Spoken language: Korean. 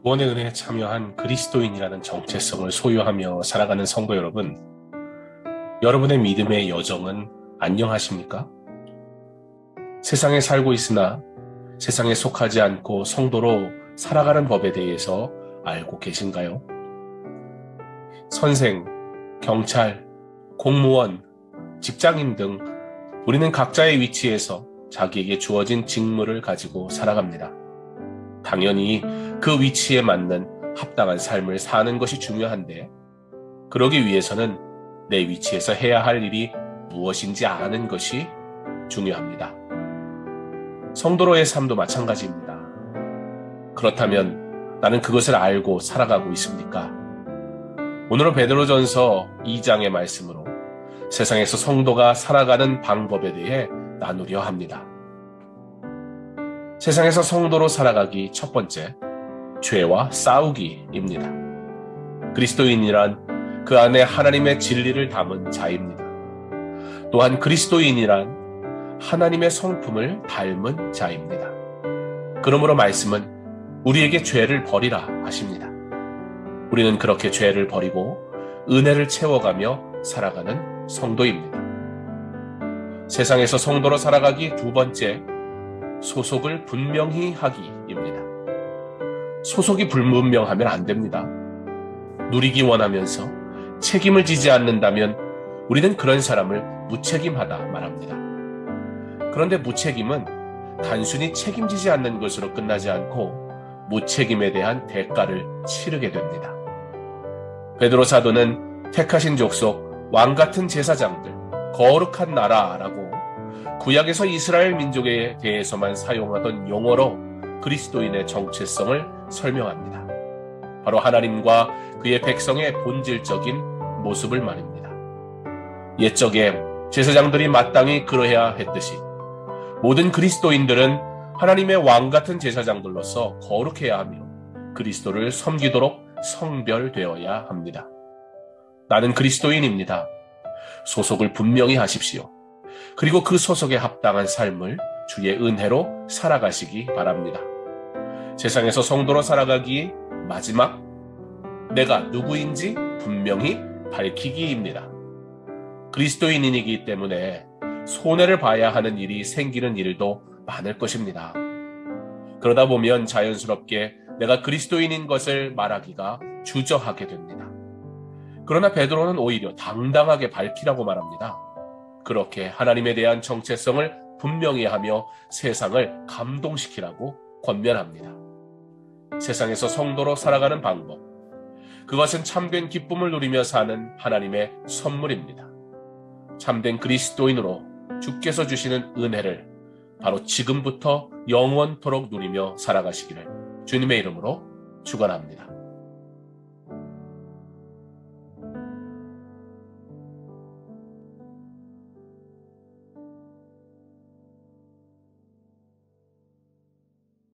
구원의 은혜에 참여한 그리스도인이라는 정체성을 소유하며 살아가는 성도 여러분, 여러분의 믿음의 여정은 안녕하십니까? 세상에 살고 있으나 세상에 속하지 않고 성도로 살아가는 법에 대해서 알고 계신가요? 선생, 경찰, 공무원, 직장인 등 우리는 각자의 위치에서 자기에게 주어진 직무를 가지고 살아갑니다. 당연히 그 위치에 맞는 합당한 삶을 사는 것이 중요한데, 그러기 위해서는 내 위치에서 해야 할 일이 무엇인지 아는 것이 중요합니다. 성도로의 삶도 마찬가지입니다. 그렇다면 나는 그것을 알고 살아가고 있습니까? 오늘은 베드로전서 2장의 말씀으로 세상에서 성도가 살아가는 방법에 대해 나누려 합니다. 세상에서 성도로 살아가기 첫 번째, 죄와 싸우기입니다. 그리스도인이란 그 안에 하나님의 진리를 담은 자입니다. 또한 그리스도인이란 하나님의 성품을 닮은 자입니다. 그러므로 말씀은 우리에게 죄를 버리라 하십니다. 우리는 그렇게 죄를 버리고 은혜를 채워가며 살아가는 성도입니다. 세상에서 성도로 살아가기 두 번째, 소속을 분명히 하기입니다. 소속이 불분명하면 안 됩니다. 누리기 원하면서 책임을 지지 않는다면 우리는 그런 사람을 무책임하다 말합니다. 그런데 무책임은 단순히 책임지지 않는 것으로 끝나지 않고 무책임에 대한 대가를 치르게 됩니다. 베드로 사도는 택하신 족속, 왕같은 제사장들, 거룩한 나라라고 구약에서 이스라엘 민족에 대해서만 사용하던 용어로 그리스도인의 정체성을 설명합니다. 바로 하나님과 그의 백성의 본질적인 모습을 말입니다. 옛적에 제사장들이 마땅히 그러해야 했듯이 모든 그리스도인들은 하나님의 왕같은 제사장들로서 거룩해야 하며 그리스도를 섬기도록 성별되어야 합니다. 나는 그리스도인입니다. 소속을 분명히 하십시오. 그리고 그 소속에 합당한 삶을 주의 은혜로 살아가시기 바랍니다. 세상에서 성도로 살아가기 마지막, 내가 누구인지 분명히 밝히기입니다. 그리스도인이기 때문에 손해를 봐야 하는 일이 생기는 일도 많을 것입니다. 그러다 보면 자연스럽게 내가 그리스도인인 것을 말하기가 주저하게 됩니다. 그러나 베드로는 오히려 당당하게 밝히라고 말합니다. 그렇게 하나님에 대한 정체성을 분명히 하며 세상을 감동시키라고 권면합니다. 세상에서 성도로 살아가는 방법, 그것은 참된 기쁨을 누리며 사는 하나님의 선물입니다. 참된 그리스도인으로 주께서 주시는 은혜를 바로 지금부터 영원토록 누리며 살아가시기를 주님의 이름으로 축원합니다.